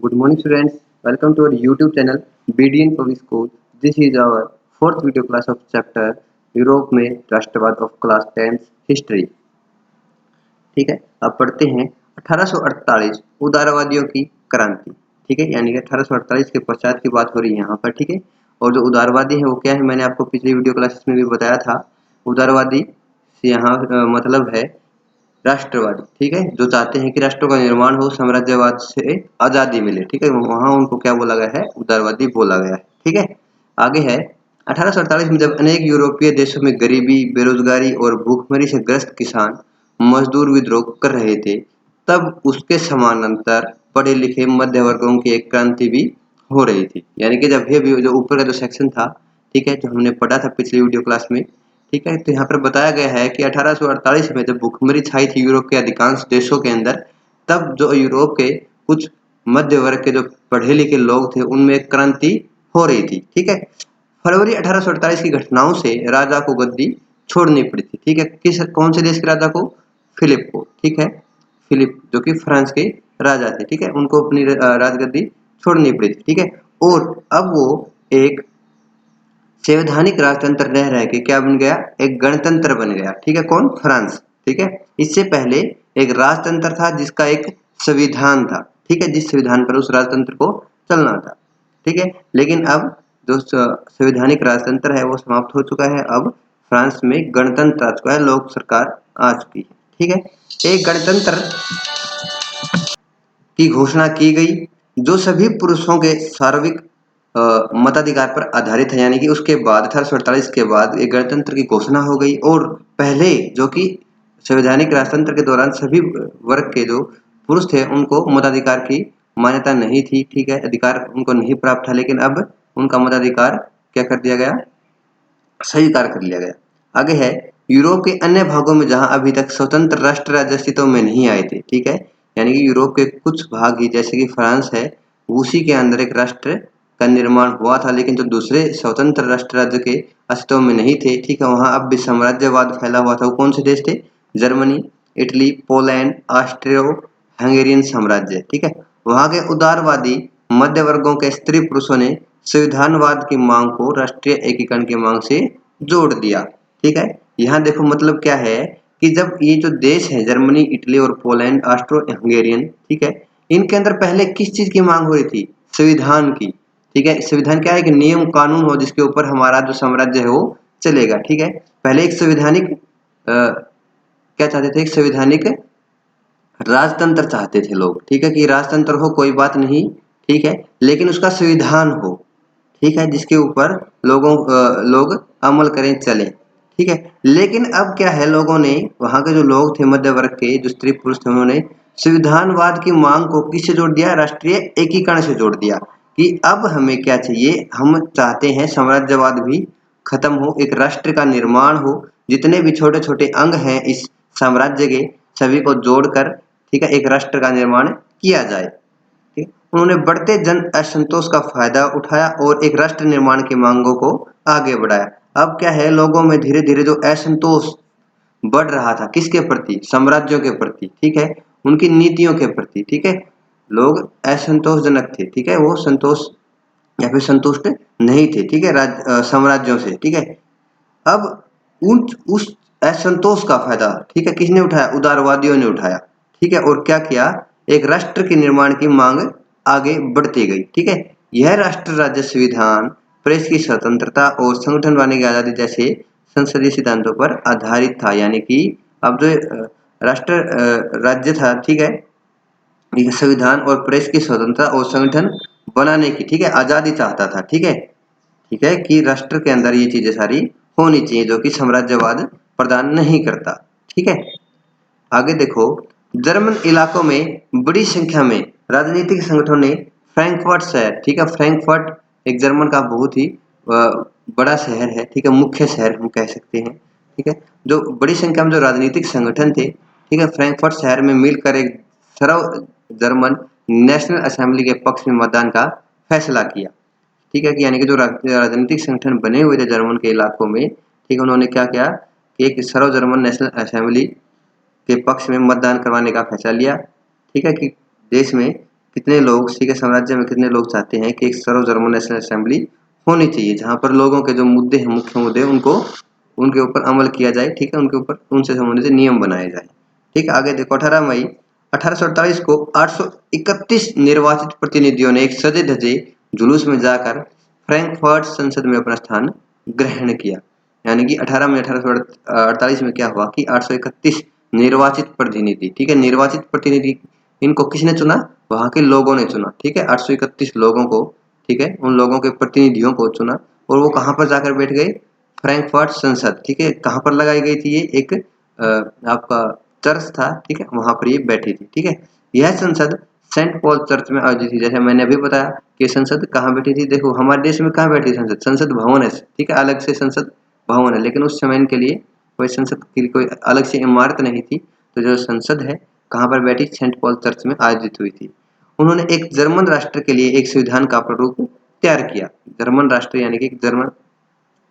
Good morning students, welcome to our YouTube channel BDN Public School. This is our fourth video class of chapter Europe में राष्ट्रवाद of class 10 history. ठीक है, अब पढ़ते हैं 1848 उदारवादियों की क्रांति. ठीक है, यानी कि 1848 के पश्चात की बात हो रही है यहाँ पर. ठीक है, और जो उदारवादी है वो क्या है, मैंने आपको पिछली वीडियो क्लासेस में भी बताया था. उदारवादी से यहाँ मतलब है राष्ट्रवादी. ठीक है, जो चाहते हैं कि राष्ट्रों का निर्माण हो, साम्राज्यवाद से आजादी मिले. ठीक है, वहां उनको क्या बोला गया है, उदारवादी बोला गया है. ठीक है, आगे है 1848 में जब अनेक यूरोपीय देशों में गरीबी, बेरोजगारी और भूखमरी से ग्रस्त किसान मजदूर विद्रोह कर रहे थे, तब उसके समानांतर पढ़े लिखे मध्य वर्गों की एक क्रांति भी हो रही थी. यानी कि जब ये जो ऊपर का जो सेक्शन था, ठीक है, जो हमने पढ़ा था पिछली वीडियो क्लास में, ठीक है, तो यहाँ पर बताया गया है कि 1848 में जब भूखमरी छाई थी यूरोप के अधिकांश देशों के अंदर, तब जो यूरोप के कुछ मध्य वर्ग के जो पढ़े लिखे लोग थे उनमें एक क्रांति हो रही थी. ठीक है, फरवरी 1848 की घटनाओं से राजा को गद्दी छोड़नी पड़ी थी. ठीक है, कौन से देश के राजा को? फिलिप को. ठीक है, फिलिप जो कि फ्रांस के राजा थे. ठीक है, उनको अपनी राजगद्दी छोड़नी पड़ी थी. ठीक है, और अब वो एक संवैधानिक राजतंत्र रह के क्या बन गया, एक गणतंत्र बन गया. ठीक है, कौन? फ्रांस. ठीक है, इससे पहले एक राजतंत्र था जिसका एक संविधान था. ठीक है, जिस संविधान पर उस राजतंत्र को चलना था. ठीक है, लेकिन अब जो संवैधानिक राजतंत्र है वो समाप्त हो चुका है. अब फ्रांस में गणतंत्र आ चुका है, लोक सरकार आ चुकी है. ठीक है, एक गणतंत्र की घोषणा की गई जो सभी पुरुषों के सार्वत्रिक मताधिकार पर आधारित है. यानी कि उसके बाद 1848 के बाद एक गणतंत्र की घोषणा हो गई, और पहले जो कि संवैधानिक राजतंत्र के दौरान सभी वर्ग के जो पुरुष थे उनको मताधिकार की मान्यता नहीं थी. ठीक है, अधिकार उनको नहीं प्राप्त था, लेकिन अब उनका मताधिकार क्या कर दिया गया, स्वीकार कर लिया गया. आगे है यूरोप के अन्य भागों में जहां अभी तक स्वतंत्र राष्ट्र राज्य अस्तित्व में नहीं आए थे. ठीक है, यानी कि यूरोप के कुछ भाग ही जैसे कि फ्रांस है, उसी के अंदर एक राष्ट्र का निर्माण हुआ था, लेकिन जो दूसरे स्वतंत्र राष्ट्र राज्य के अस्तित्व में नहीं थे, ठीक है, वहां अब भी साम्राज्यवाद फैला हुआ था. वो कौन से देश थे? Germany, Italy, Poland, osteo Hungarian साम्राज्य. ठीक है, वहां के उदारवादी मध्य वर्गों के स्त्री पुरुषों ने संविधानवाद की मांग को राष्ट्रीय एकीकरण की मांग से जोड़ दिया. ठीक है, यहाँ देखो मतलब क्या है कि जब ये जो देश है जर्मनी, इटली और पोलैंड, ऑस्ट्रो हंगेरियन, ठीक है, इनके अंदर पहले किस चीज की मांग हो रही थी? संविधान की. ठीक है, संविधान क्या है कि नियम कानून हो जिसके ऊपर हमारा जो साम्राज्य है वो चलेगा. ठीक है, पहले एक संवैधानिक क्या चाहते थे, एक संवैधानिक राजतंत्र चाहते थे लोग. ठीक है, कि राजतंत्र हो कोई बात नहीं, ठीक है, लेकिन उसका संविधान हो. ठीक है, जिसके ऊपर लोग अमल करें, चले. ठीक है, लेकिन अब क्या है, लोगों ने, वहां के जो लोग थे मध्य वर्ग के जो स्त्री पुरुष थे, उन्होंने संविधानवाद की मांग को किससे जोड़ दिया? राष्ट्रीय एकीकरण से जोड़ दिया. कि अब हमें क्या चाहिए, हम चाहते हैं साम्राज्यवाद भी खत्म हो, एक राष्ट्र का निर्माण हो, जितने भी छोटे छोटे अंग हैं इस साम्राज्य के सभी को जोड़कर, ठीक है, एक राष्ट्र का निर्माण किया जाए. ठीक, उन्होंने बढ़ते जन असंतोष का फायदा उठाया और एक राष्ट्र निर्माण की मांगों को आगे बढ़ाया. अब क्या है, लोगों में धीरे धीरे जो असंतोष बढ़ रहा था, किसके प्रति? साम्राज्यों के प्रति. ठीक है, उनकी नीतियों के प्रति. ठीक है, लोग असंतोषजनक थे. ठीक है, वो संतोष या फिर संतुष्ट नहीं थे. ठीक है, साम्राज्यों से. ठीक है, अब उस असंतोष का फायदा, ठीक है, किसने उठाया? उदारवादियों ने उठाया. ठीक है, और क्या किया? एक राष्ट्र के निर्माण की मांग आगे बढ़ती गई. ठीक है, यह राष्ट्र राज्य संविधान, प्रेस की स्वतंत्रता और संगठन बनाने की आजादी जैसे संसदीय सिद्धांतों पर आधारित था. यानी कि अब जो राष्ट्र राज्य था, ठीक है, ये संविधान और प्रेस की स्वतंत्रता और संगठन बनाने की, ठीक है, आजादी चाहता था. ठीक है, ठीक है, कि राष्ट्र के अंदर ये चीजें सारी होनी चाहिए जो कि साम्राज्यवाद प्रदान नहीं करता. ठीक है, आगे देखो, जर्मन इलाकों में बड़ी संख्या में राजनीतिक संगठनों ने फ्रैंकफर्ट शहर, ठीक है, फ्रैंकफर्ट एक जर्मन का बहुत ही बड़ा शहर है. ठीक है, मुख्य शहर हम कह सकते हैं. ठीक है, जो बड़ी संख्या में जो राजनीतिक संगठन थे, ठीक है, फ्रैंकफर्ट शहर में मिलकर एक सर्व जर्मन नेशनल असेंबली के पक्ष में मतदान का फैसला किया. ठीक है, कि यानी कि जो राजनीतिक संगठन बने हुए थे जर्मन के इलाकों में, ठीक है, उन्होंने क्या किया कि एक सर्व जर्मन नेशनल असेंबली के पक्ष में मतदान करवाने का फैसला लिया. ठीक है, कि देश में कितने लोग ठीक है साम्राज्य में कितने लोग चाहते हैं कि एक सर्व जर्मन नेशनल असेंबली होनी चाहिए, जहां पर लोगों के जो मुद्दे हैं, मुख्य मुद्दे, उनको उनके ऊपर अमल किया जाए, ठीक है, उनके ऊपर उनसे संबंधित नियम बनाए जाए। ठीक है, आगे देखो 18 मई 1848 को 831 निर्वाचित प्रतिनिधियों ने एक सजे धजे जुलूस में जाकर फ्रैंकफर्ट संसद में अपना स्थान ग्रहण किया। यानी कि 18 मई 1848 में क्या हुआ कि 831 निर्वाचित प्रतिनिधि, ठीक है, निर्वाचित प्रतिनिधि, इनको किसने चुना? वहां के लोगों ने चुना। ठीक है, 831 लोगों को, ठीक है, उन लोगों के प्रतिनिधियों को चुना और वो कहां पर जाकर बैठ गए? फ्रैंकफर्ट संसद। ठीक है, कहां पर लगाई गई थी? ये एक आपका चर्च था, ठीक है, वहां पर ये बैठी थी। ठीक है, यह संसद सेंट पॉल चर्च में आयोजित थी। जैसे मैंने अभी बताया कि संसद कहाँ बैठी थी। देखो हमारे देश में कहाँ बैठी संसद? संसद भवन है, ठीक है, अलग से संसद भवन है, लेकिन उस समय के लिए कोई संसद की कोई अलग से इमारत नहीं थी। तो जो संसद है कहाँ पर बैठी? सेंट पॉल चर्च में आयोजित हुई थी। उन्होंने एक जर्मन राष्ट्र के लिए एक संविधान का प्रारूप तैयार किया। जर्मन राष्ट्र यानी कि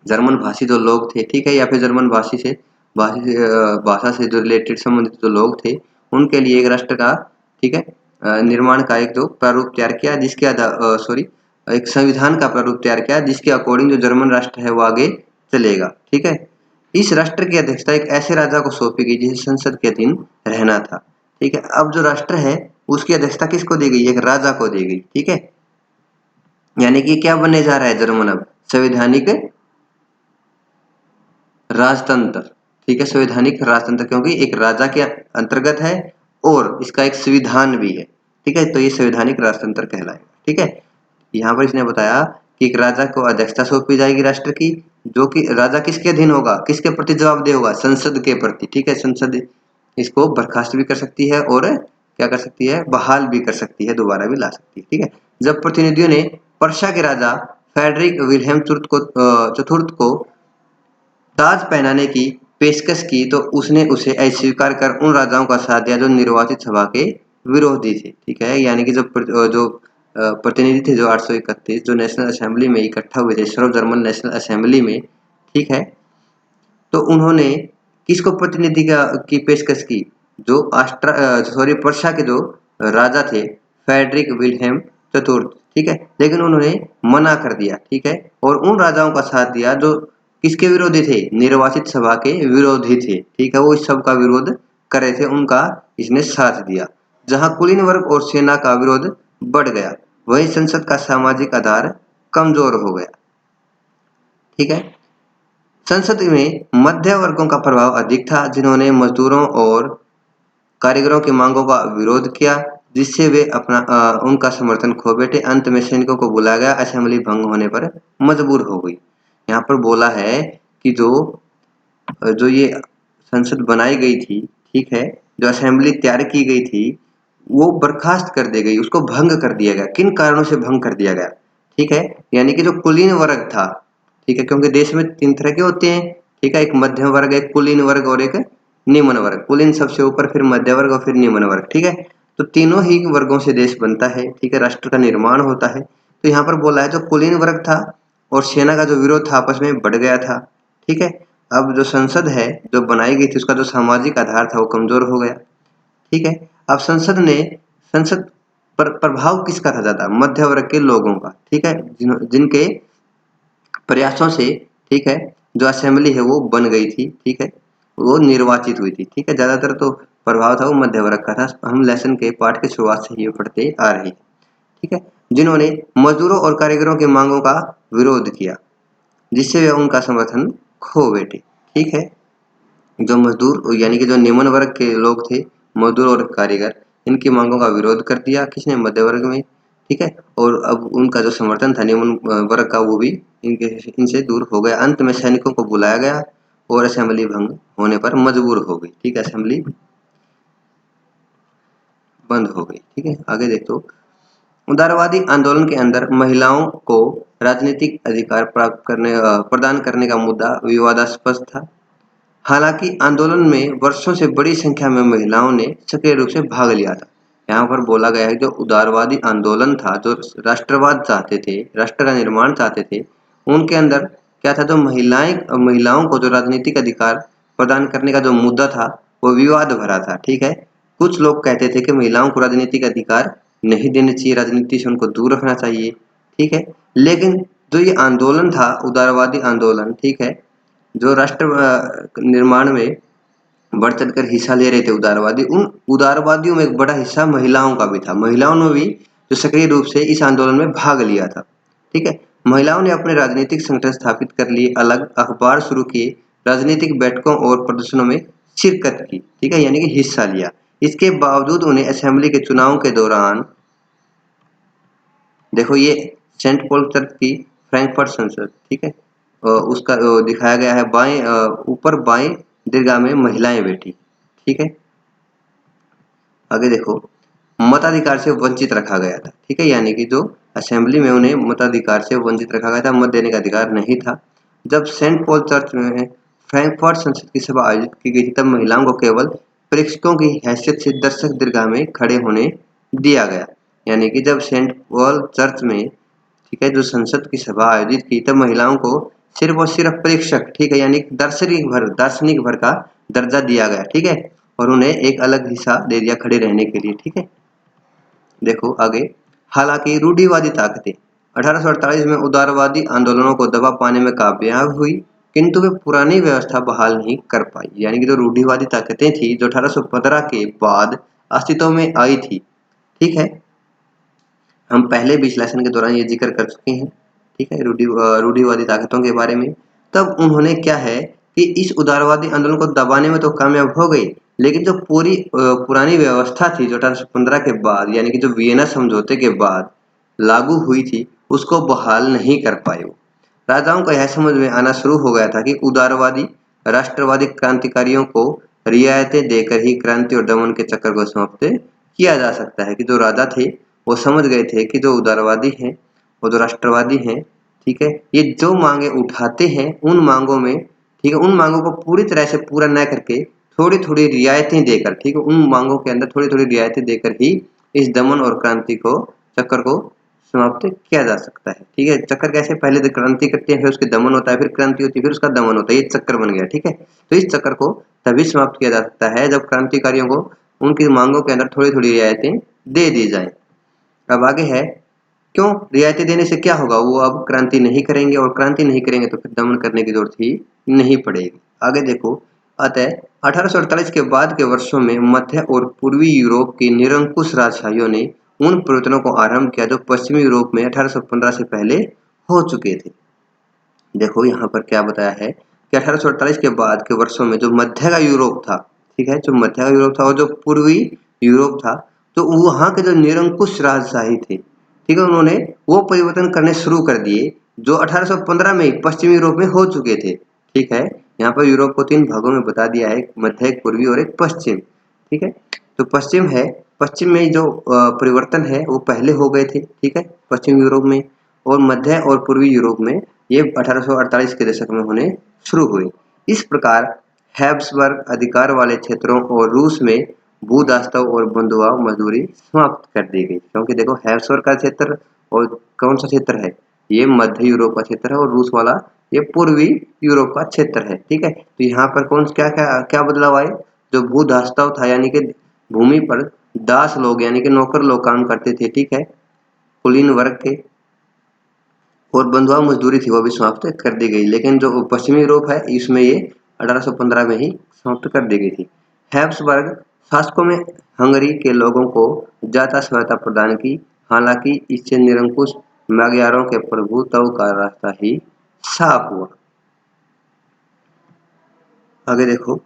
जर्मन भाषी जो लोग थे, ठीक है, या फिर जर्मन भाषा से जो रिलेटेड संबंधित जो लोग थे, उनके लिए एक राष्ट्र का, ठीक है, निर्माण का एक जो प्रारूप तैयार किया, जिसके एक संविधान का प्रारूप तैयार किया, जिसके अकॉर्डिंग जो जर्मन राष्ट्र है वो आगे चलेगा। ठीक है, इस राष्ट्र की अध्यक्षता एक ऐसे राजा को सौंपी गई जिसे संसद के अधीन रहना था। ठीक है, अब जो राष्ट्र है उसकी अध्यक्षता किसको दी गई? एक राजा को दी गई। ठीक है, यानी कि क्या बनने जा रहा है जर्मन? अब संवैधानिक राजतंत्र। ठीक है, संवैधानिक राजतंत्र, क्योंकि एक राजा के अंतर्गत है और इसका एक संविधान भी है। ठीक है, तो ये संवैधानिक राजतंत्र कहलाएगा। ठीक है, यहाँ पर इसने बताया कि एक राजा को अध्यक्षता सौंपी जाएगी राष्ट्र की, जो कि राजा किसके अधीन होगा? किसके प्रति जवाबदेह होगा? संसद के प्रति। ठीक है, संसद इसको बर्खास्त भी कर सकती है और क्या कर सकती है? बहाल भी कर सकती है, दोबारा भी ला सकती है। ठीक है, जब प्रतिनिधियों ने पर्शिया के राजा फ्रेडरिक विल्हेम चतुर्थ को ताज पहनाने की पेशकश की तो उसने उसे अस्वीकार कर उन राजाओं का साथ दिया जो निर्वाचित सभा के विरोधी थे। ठीक है, यानी कि जो प्रतिनिधि थे, जो 831 जो नेशनल असेंबली में इकट्ठा हुए थे, सर्व जर्मन नेशनल असेंबली में, ठीक है, तो उन्होंने किसको प्रतिनिधि की पेशकश की? जो पर्शिया के जो राजा थे फ्रेडरिक विल्हेम चतुर्थ। ठीक है, लेकिन उन्होंने मना कर दिया। ठीक है, और उन राजाओं का साथ दिया जो किसके विरोधी थे? निर्वाचित सभा के विरोधी थे। ठीक है, वो इस सब का विरोध कर रहे थे, उनका इसने साथ दिया। जहां कुलीन वर्ग और सेना का विरोध बढ़ गया, वही संसद का सामाजिक आधार कमजोर हो गया। ठीक है, संसद में मध्य वर्गों का प्रभाव अधिक था, जिन्होंने मजदूरों और कारीगरों की मांगों का विरोध किया, जिससे वे उनका समर्थन खो बैठे। अंत में सैनिकों को बुलाया गया, असेंबली भंग होने पर मजबूर हो गई। यहाँ पर बोला है कि जो ये संसद बनाई गई थी, ठीक है, जो असेंबली तैयार की गई थी, वो बर्खास्त कर दी गई, उसको भंग कर दिया गया। किन कारणों से भंग कर दिया गया? ठीक है, यानी कि जो कुलीन वर्ग था, ठीक है, क्योंकि देश में 3 तरह के होते हैं, ठीक है, एक मध्यम वर्ग, एक कुलीन वर्ग और एक निम्न वर्ग। कुलीन सबसे ऊपर, फिर मध्य वर्ग और फिर निम्न वर्ग। ठीक है, तो तीनों ही वर्गों से देश बनता है, ठीक है, राष्ट्र का निर्माण होता है। तो यहाँ पर बोला है जो कुलीन वर्ग था और सेना का जो विरोध था आपस में बढ़ गया था। ठीक है, अब जो संसद है जो बनाई गई थी, उसका जो सामाजिक आधार था वो कमजोर हो गया। ठीक है, अब संसद पर प्रभाव किसका था ज्यादा? मध्य वर्ग के लोगों का। ठीक है, जिनके प्रयासों से, ठीक है, जो असेंबली है वो बन गई थी, ठीक है, वो निर्वाचित हुई थी। ठीक है, ज्यादातर तो प्रभाव था वो मध्य वर्ग का था। हम लेसन के पाठ की शुरुआत से ही पढ़ते आ रहे हैं। ठीक है, जिन्होंने मजदूरों और कारीगरों की मांगों का विरोध किया, जिससे वे उनका समर्थन खो बैठे। ठीक है, जो मजदूर यानी कि जो निम्न वर्ग के लोग थे, मजदूर और कारीगर, इनकी मांगों का विरोध कर दिया, किसने? मध्य वर्ग में। ठीक है, और अब उनका जो समर्थन था निम्न वर्ग का वो भी इनसे दूर हो गया। अंत में सैनिकों को बुलाया गया और असेंबली भंग होने पर मजबूर हो गई। ठीक है, असेंबली बंद हो गई। ठीक है, आगे देखो, उदारवादी आंदोलन के अंदर महिलाओं को राजनीतिक अधिकार प्रदान करने का मुद्दा विवादास्पद था। हालांकि आंदोलन में वर्षों से बड़ी संख्या में महिलाओं ने सक्रिय रूप से भाग लिया था। यहाँ पर बोला गया है जो उदारवादी आंदोलन था, जो राष्ट्रवाद चाहते थे, राष्ट्र का निर्माण चाहते थे, उनके अंदर क्या था? जो महिलाओं को जो राजनीतिक अधिकार प्रदान करने का जो मुद्दा था वो विवाद भरा था। ठीक है, कुछ लोग कहते थे कि महिलाओं को राजनीतिक अधिकार नहीं देने चाहिए, राजनीति से उनको दूर रखना चाहिए, ठीक है। लेकिन जो ये आंदोलन था, उदारवादी आंदोलन, ठीक है, जो राष्ट्र निर्माण में बढ़ चढ़कर हिस्सा ले रहे थे उदारवादी, उन उदारवादियों में एक बड़ा हिस्सा महिलाओं का भी था। महिलाओं ने भी जो सक्रिय रूप से इस आंदोलन में भाग लिया था, ठीक है। महिलाओं ने अपने राजनीतिक संगठन स्थापित कर लिए, अलग अखबार शुरू किए, राजनीतिक बैठकों और प्रदर्शनों में शिरकत की, ठीक है, यानी कि हिस्सा लिया। इसके बावजूद उन्हें असेंबली के चुनाव के दौरान, देखो ये सेंट पॉल चर्च की फ्रैंकफर्ट संसद, ठीक है, उसका दिखाया गया है बाएं ऊपर बाएं दीर्घा में महिलाएं बैठी, ठीक है। आगे देखो, मताधिकार से वंचित रखा गया था, ठीक है, यानी कि जो असेंबली में उन्हें मताधिकार से वंचित रखा गया था, मत देने का अधिकार नहीं था। जब सेंट पॉल चर्च में फ्रैंकफर्ट संसद की सभा आयोजित की गई थी, तब महिलाओं को केवल प्रेक्षकों की हैसियत से दर्शक दीर्घा में खड़े होने दिया गया। यानी कि जब सेंट पॉल चर्च में, ठीक है, जो संसद की सभा आयोजित की, तब महिलाओं को सिर्फ और सिर्फ प्रेक्षक, ठीक है, यानी दार्शनिक भर का दर्जा दिया गया, ठीक है, और उन्हें एक अलग हिस्सा दे दिया खड़े रहने के लिए, ठीक है। देखो आगे, हालांकि रूढ़िवादी ताकतें 1848 में उदारवादी आंदोलनों को दबा पाने में कामयाब हुई, किंतु वे पुरानी व्यवस्था बहाल नहीं कर पाई। यानी कि जो रूढ़िवादी ताकतें थी, जो 1815 के बाद अस्तित्व में आई थी, ठीक है, हम पहले विश्लेषण के दौरान ये जिक्र कर चुके हैं, ठीक है, रूढ़िवादी ताकतों के बारे में। तब उन्होंने क्या है कि इस उदारवादी आंदोलन को दबाने में तो कामयाब हो गई, लेकिन जो पूरी पुरानी व्यवस्था थी जो 1815 के बाद, यानी कि जो वियना समझौते के बाद लागू हुई थी, उसको बहाल नहीं कर पाए वो। राजाओं को यह समझ में आना शुरू हो गया था कि उदारवादी राष्ट्रवादी क्रांतिकारियों को रियायतें देकर ही क्रांति और दमन के चक्कर को समाप्त किया जा सकता है। कि जो राजा थे वो समझ गए थे कि जो उदारवादी हैं और जो राष्ट्रवादी हैं, ठीक है, ये जो मांगे उठाते हैं, उन मांगों में, ठीक है, उन मांगों को पूरी तरह से पूरा न करके थोड़ी थोड़ी रियायतें देकर, ठीक है, उन मांगों के अंदर थोड़ी थोड़ी रियायतें देकर ही इस दमन और क्रांति को चक्कर को समाप्त किया जा सकता है, ठीक है। चक्कर कैसे, पहले तो क्रांति करते हैं, फिर उसके दमन होता है, फिर क्रांति होती है, फिर उसका दमन होता है, ये चक्कर बन गया, ठीक है। तो इस चक्कर को तभी समाप्त किया जा सकता है जब क्रांतिकारियों को उनकी मांगों के अंदर थोड़ी थोड़ी रियायतें दे दी जाए। अब आगे है, क्यों रियायतें देने से क्या होगा, वो अब क्रांति नहीं करेंगे, और क्रांति नहीं करेंगे तो फिर दमन करने की जरूरत ही नहीं पड़ेगी। आगे देखो, अतः 1848 के बाद के वर्षों में मध्य और पूर्वी यूरोप की निरंकुश राजशाहियों ने उन परिवर्तनों को आरंभ किया जो पश्चिमी यूरोप में 1815 से पहले हो चुके थे। देखो यहाँ पर क्या बताया है कि 1848 के बाद के वर्षों में जो मध्य का यूरोप था, ठीक है, जो मध्य का यूरोप था और जो पूर्वी यूरोप था, तो वहाँ के जो निरंकुश राजशाही थे, ठीक है, उन्होंने वो परिवर्तन करने शुरू कर दिए जो 1815 में ही पश्चिमी यूरोप में हो चुके थे, ठीक है। यहाँ पर यूरोप को 3 भागों में बता दिया है, एक मध्य, एक पूर्वी और एक पश्चिम, ठीक है। तो पश्चिम है, पश्चिम में जो परिवर्तन है वो पहले हो गए थे, ठीक है, पश्चिम यूरोप में, और मध्य और पूर्वी यूरोप में ये 1848 के दशक में होने शुरू हुए। इस प्रकार हैब्सबर्ग अधिकार वाले क्षेत्रों और रूस में भूदास्तव और बंधुआ मजदूरी समाप्त कर दी गई, क्योंकि देखो हैब्सबर्ग का क्षेत्र और कौन सा क्षेत्र है, ये मध्य यूरोप का क्षेत्र है, और रूस वाला ये पूर्वी यूरोप का क्षेत्र है, ठीक है। तो यहाँ पर कौन क्या क्या क्या बदलाव आए, जो भूदास्तव था, यानी कि भूमि पर दास लोग यानी कि नौकर लोग काम करते थे, ठीक है, कुलीन वर्ग के, और बंधुआ मजदूरी थी वो भी समाप्त कर दी गई। लेकिन जो पश्चिमी यूरोप है इसमें ये 1815 में ही समाप्त कर दी गई थी। हैब्सबर्ग शासकों में हंगरी के लोगों को ज्यादा सहायता प्रदान की, हालांकि इससे निरंकुश magyarों के प्रभुत्व का रास्ता ही साफ हुआ। आगे देखो,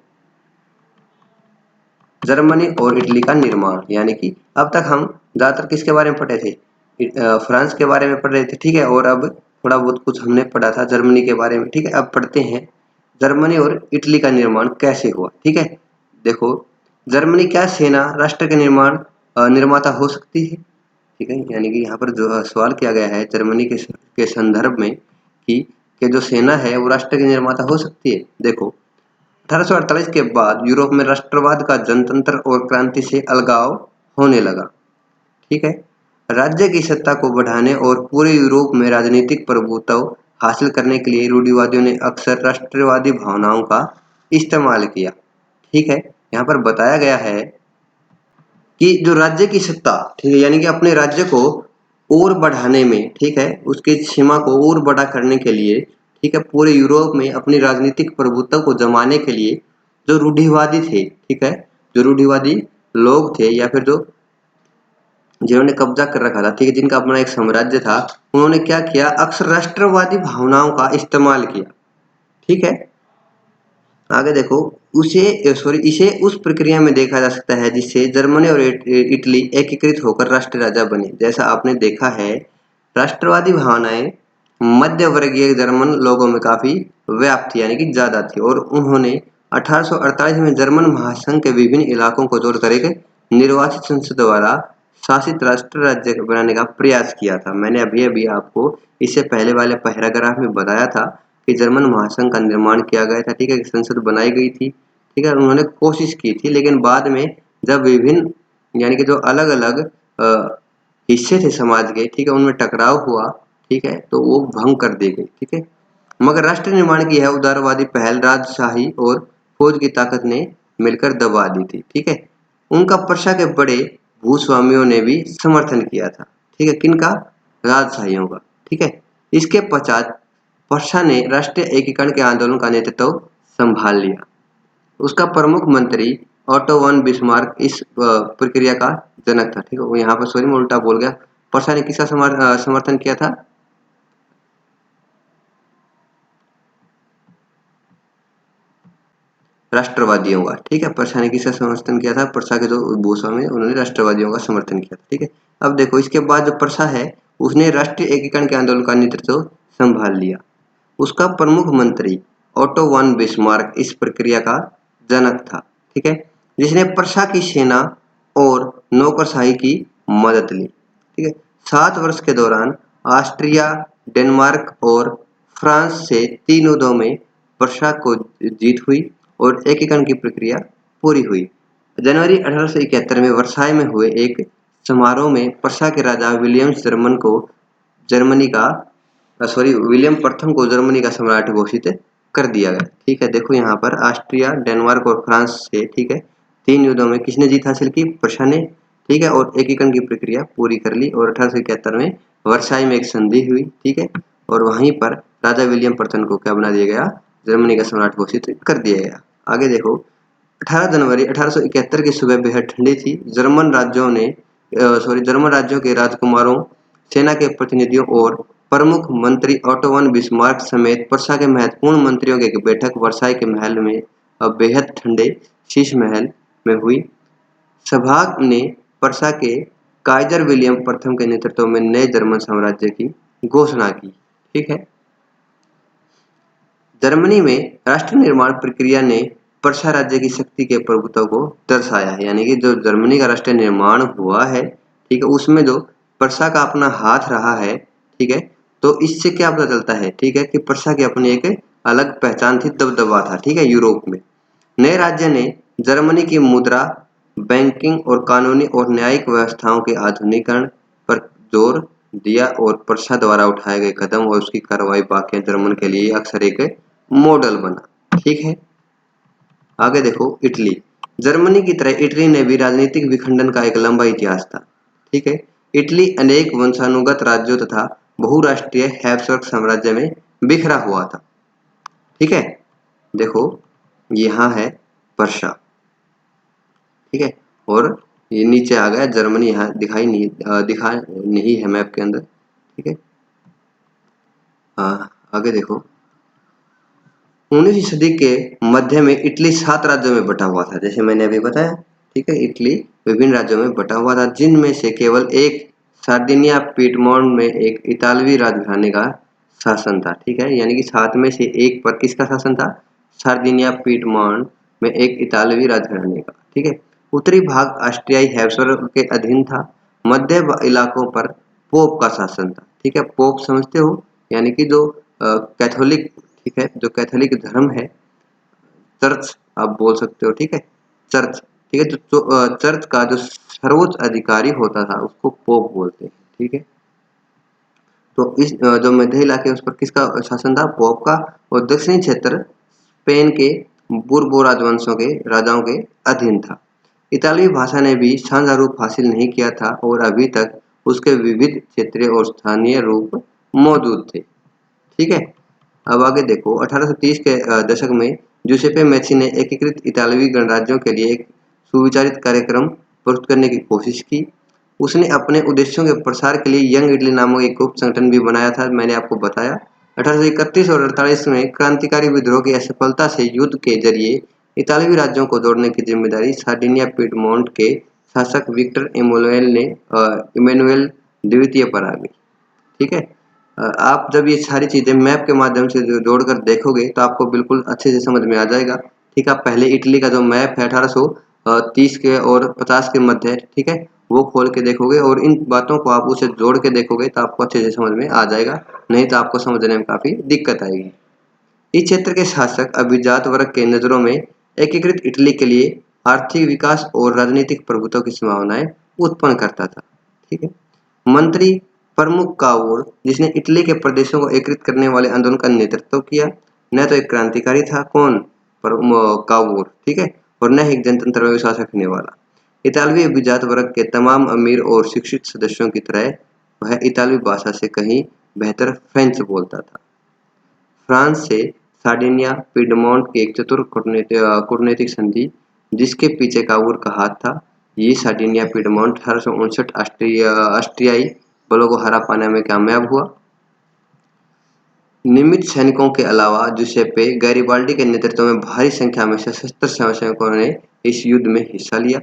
जर्मनी और इटली का निर्माण, यानी कि अब तक हम ज्यादातर किसके बारे में पढ़े थे, फ्रांस के बारे में पढ़ रहे थे, ठीक है, और अब थोड़ा बहुत कुछ हमने पढ़ा था जर्मनी के बारे में, ठीक है। अब पढ़ते हैं जर्मनी और इटली का निर्माण कैसे हुआ, ठीक है। देखो, जर्मनी क्या सेना राष्ट्र के निर्माता हो सकती है, ठीक है, यानी कि यहाँ पर जो सवाल किया गया है जर्मनी के संदर्भ में कि जो सेना है वो राष्ट्र के निर्माता हो सकती है। देखो, 1848 के बाद यूरोप में राष्ट्रवाद का जनतंत्र और क्रांति से अलगाव होने लगा, ठीक है। राज्य की सत्ता को बढ़ाने और पूरे यूरोप में राजनीतिक प्रभुत्व हासिल करने के लिए रूढ़िवादियों ने अक्सर राष्ट्रवादी भावनाओं का इस्तेमाल किया, ठीक है। यहाँ पर बताया गया है कि जो राज्य की सत्ता, ठीक है, यानी कि अपने राज्य को और बढ़ाने में, ठीक है, उसकी सीमा को और बड़ा करने के लिए, ठीक है, पूरे यूरोप में अपनी राजनीतिक प्रभुत्व को जमाने के लिए जो रूढ़िवादी थे, ठीक है, जो रूढ़िवादी लोग थे या फिर जो जिन्होंने कब्जा कर रखा था, ठीक है, जिनका अपना एक साम्राज्य था, उन्होंने क्या किया, अक्सर राष्ट्रवादी भावनाओं का इस्तेमाल किया, ठीक है। आगे देखो, इसे उस प्रक्रिया में देखा जा सकता है जिससे जर्मनी और इटली एकीकृत होकर राष्ट्र राजा बने। जैसा आपने देखा है, राष्ट्रवादी भावनाएं मध्य वर्गीय जर्मन लोगों में काफी व्याप्त थी, यानी कि ज्यादा थी, और उन्होंने 1848 में जर्मन महासंघ के विभिन्न इलाकों को जोड़कर एक निर्वाचित संसद द्वारा शासित राष्ट्र राज्य बनाने का प्रयास किया था। मैंने अभी अभी आपको इससे पहले वाले पैराग्राफ में बताया था कि जर्मन महासंघ का निर्माण किया गया था, ठीक है, संसद बनाई गई थी, ठीक है, उन्होंने कोशिश की थी, लेकिन बाद में जब विभिन्न यानी कि जो अलग अलग हिस्से थे समाज के, ठीक है, उनमें टकराव हुआ, ठीक है, तो वो भंग कर दी गई, ठीक है। मगर राष्ट्र निर्माण की यह उदारवादी पहल राजशाही और फौज की ताकत ने मिलकर दबा दी थी, ठीक है। उनका प्रशा के बड़े भूस्वामियों ने भी समर्थन किया था, ठीक है, किनका, राजशाहियों का, ठीक है। इसके पश्चात वर्षा ने राष्ट्रीय एकीकरण के आंदोलन का नेतृत्व संभाल लिया। उसका प्रमुख मंत्री ऑटो वन बिस्मार्क इस प्रक्रिया का जनक था, ठीक है। यहाँ पर सॉरी मैं उल्टा बोल गया, वर्षा ने किसका समर्थन किया था, राष्ट्रवादियों का, ठीक है। वर्षा ने किसका समर्थन किया था, वर्षा के जो भूस्वामी उन्होंने राष्ट्रवादियों का समर्थन किया था, ठीक है। अब देखो, इसके बाद जो वर्षा है उसने राष्ट्रीय एकीकरण के आंदोलन का नेतृत्व संभाल लिया। उसका प्रमुख मंत्री ऑटो वन बिस्मार्क इस प्रक्रिया का जनक था, ठीक है, जिसने प्रशा की सेना और नौकरशाही की मदद ली, ठीक है। 7 वर्ष के दौरान ऑस्ट्रिया, डेनमार्क और फ्रांस से 3 युद्धों में प्रशा को जीत हुई और एकीकरण की प्रक्रिया पूरी हुई। जनवरी 1871 में वर्साई में हुए एक समारोह में प्रशा के राजा विलियम्स जर्मनी का विलियम प्रथम को जर्मनी का सम्राट घोषित कर दिया गया, ठीक है। देखो यहाँ पर ऑस्ट्रिया, डेनमार्क और फ्रांस से, ठीक है, 3 युद्धों में किसने जीत हासिल की, प्रशा ने, ठीक है, और एकीकरण की प्रक्रिया पूरी कर ली, और 1871 में वर्साई में एक संधि हुई, ठीक है, और वहीं पर राजा विलियम प्रथम को क्या बना दिया गया, जर्मनी का सम्राट घोषित कर दिया गया। आगे देखो, 18 जनवरी 1871 की सुबह बेहद ठंडी थी। जर्मन राज्यों के राजकुमारों, सेना के प्रतिनिधियों और प्रमुख मंत्री ऑटो वन बिस्मार्क समेत प्रशा के महत्वपूर्ण मंत्रियों की एक बैठक वर्साई के महल में बेहद ठंडे शीश महल में हुई। सभा ने प्रशा के काइजर विलियम प्रथम के नेतृत्व में नए जर्मन साम्राज्य की घोषणा की, ठीक है। जर्मनी में राष्ट्र निर्माण प्रक्रिया ने प्रशा राज्य की शक्ति के प्रभुत्व को दर्शाया है, यानी कि जो जर्मनी का राष्ट्र निर्माण हुआ है, ठीक है, उसमें जो प्रशा का अपना हाथ रहा है, ठीक है, तो इससे क्या पता चलता है, ठीक है, कि प्रशा की अपनी एक अलग पहचान थी, दबदबा था, ठीक है, यूरोप में। नए राज्य ने जर्मनी की मुद्रा, बैंकिंग और कानूनी और न्यायिक व्यवस्थाओं के आधुनिकीकरण पर जोर दिया, और प्रशा द्वारा उठाए गए कदम और उसकी कार्रवाई बाकी जर्मन के लिए अक्सर एक मॉडल बना, ठीक है। आगे देखो, इटली, जर्मनी की तरह इटली ने भी राजनीतिक विखंडन का एक लंबा इतिहास था, ठीक है। इटली अनेक वंशानुगत राज्यों तथा बहुराष्ट्रीय हैब्सबर्ग साम्राज्य में बिखरा हुआ था, ठीक है। देखो, यहाँ है प्रशा, ठीक है, और ये नीचे आ गया जर्मनी, यहाँ दिखा नहीं है मैप के अंदर, ठीक है। आगे देखो, 19वीं सदी के मध्य में इटली 7 राज्यों में बटा हुआ था, जैसे मैंने अभी बताया, ठीक है। इटली विभिन्न राज्यों में बटा हुआ था, जिनमें से केवल एक सार्डिनिया पीडमोंट में एक इतालवी राजघराने का शासन था, ठीक है, यानी कि 7 में से एक पर किसका शासन था, सार्डिनिया पीडमोंट में एक इतालवी राजघराने का, ठीक है। उत्तरी भाग ऑस्ट्रियाई हैब्सबर्ग के अधीन था। मध्य इलाकों पर पोप का शासन था, ठीक है। पोप समझते हो, यानी कि जो कैथोलिक, ठीक है, जो कैथोलिक धर्म है, चर्च आप बोल सकते हो, ठीक है, चर्च, ठीक है, जो चर्च का जो सर्वोच्च अधिकारी होता था उसको पोप बोलते हैं, ठीक है। तो इस जो मध्य इलाके उस पर किसका शासन था, पोप का, और दक्षिणी क्षेत्र स्पेन के बुर्बो राजवंशों के राजाओं के अधीन था। इतालवी भाषा ने भी साझा रूप हासिल नहीं किया था और अभी तक उसके विविध क्षेत्रीय और स्थानीय रूप मौजूद थे। ठीक है, अब आगे देखो 1830 के दशक में जूसेप्पे मेस्सी ने एकीकृत इतालवी गणराज्यों के लिए एक सुविचारित कार्यक्रम प्रस्तुत करने की कोशिश की। उसने अपने उद्देश्यों के प्रसार के लिए यंग इटली नामक एक गुप्त संगठन भी बनाया था, मैंने आपको बताया। 1831 और 48 में क्रांतिकारी विद्रोह की असफलता से युद्ध के जरिए इतालवी राज्यों को जोड़ने की जिम्मेदारी सार्डिनिया पीडमोंट के शासक विक्टर इमैनुएल द्वितीय पर आ गई। ठीक है, आप जब ये सारी चीज़ें मैप के माध्यम से जोड़कर देखोगे तो आपको बिल्कुल अच्छे से समझ में आ जाएगा। ठीक है, आप पहले इटली का जो मैप है 1830 के और 50 के मध्य, ठीक है, वो खोल के देखोगे और इन बातों को आप उसे जोड़ के देखोगे तो आपको अच्छे से समझ में आ जाएगा, नहीं तो आपको समझने में काफ़ी दिक्कत आएगी। इस क्षेत्र के शासक अभिजात वर्ग के नज़रों में एकीकृत इटली के लिए आर्थिक विकास और राजनीतिक प्रभुत्व की संभावनाएं उत्पन्न करता था। ठीक है, मंत्री प्रमुख कावूर, जिसने इटली के प्रदेशों को एकीकृत करने वाले आंदोलन का नेतृत्व किया, न तो एक क्रांतिकारी था कौन, कावूर, ठीक है, और न एक जनतंत्र में विश्वास रखने वाला। इतालवी अभिजात वर्ग के तमाम अमीर और शिक्षित सदस्यों की तरह वह इतालवी भाषा से कहीं बेहतर फ्रेंच बोलता था। फ्रांस से सार्डिनिया पीडमोंट की एक चतुर कूटनीतिक संधि, जिसके पीछे कावूर का हाथ था, ये सार्डिनिया पीडमोंट 1859 ऑस्ट्रियाई बलों को हरा पाने में कामयाब हुआ। नियमित सैनिकों के अलावा जूसेप्पे गैरिबाल्डी के नेतृत्व में भारी संख्या में सशस्त्र स्वयंसेवकों ने इस युद्ध में हिस्सा लिया।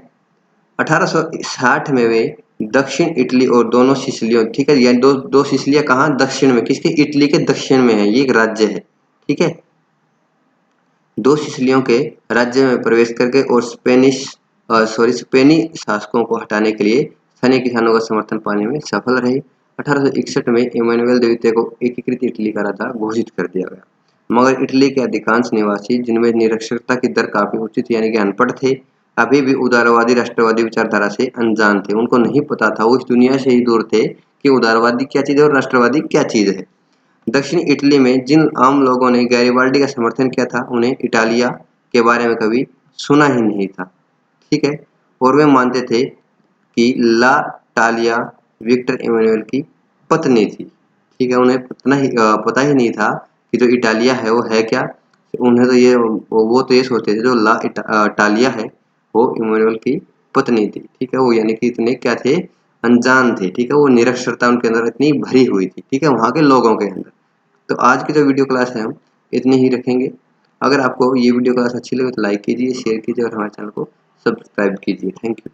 1860 में वे दक्षिण इटली और दोनों सिसिलियों, ठीक है, यानी दो सिसिलियां कहाँ, दक्षिण में, किसके, इटली के दक्षिण में है, ये एक राज्य है। ठीक है, दो सिसिलियों के राज्य में प्रवेश करके और स्पेनी शासकों को हटाने के लिए स्थानीय किसानों का समर्थन पाने में सफल रहे। 1861 में इमैनुएल द्वितीय को एकीकृत इटली का राजा घोषित कर दिया गया, मगर इटली के अधिकांश निवासी, जिनमें निरक्षरता की दर काफी उच्च थी, यानी कि अनपढ़ थे, अभी भी उदारवादी राष्ट्रवादी विचारधारा से अनजान थे। उनको नहीं पता था, वो इस दुनिया से ही दूर थे कि उदारवादी क्या चीज़ है और राष्ट्रवादी क्या चीज़ है। दक्षिण इटली में जिन आम लोगों ने गैरिबाल्डी का समर्थन किया था, उन्हें इटालिया के बारे में कभी सुना ही नहीं था। ठीक है, और वे मानते थे कि ला टालिया विक्टर इमैनुएल की पत्नी थी। ठीक है, उन्हें पता ही नहीं था कि जो इटालिया है वो है क्या। उन्हें तो ये वो तो ये सोचते थे जो टालिया है वो इमैनुएल की पत्नी थी। ठीक है, वो यानी कि इतने क्या थे, अनजान थे। ठीक है, वो निरक्षरता उनके अंदर इतनी भरी हुई थी, ठीक है, वहाँ के लोगों के अंदर। तो आज की जो वीडियो क्लास है हम इतनी ही रखेंगे। अगर आपको ये वीडियो क्लास अच्छी लगे तो लाइक कीजिए, शेयर कीजिए और हमारे चैनल को सब्सक्राइब कीजिए। Thank you.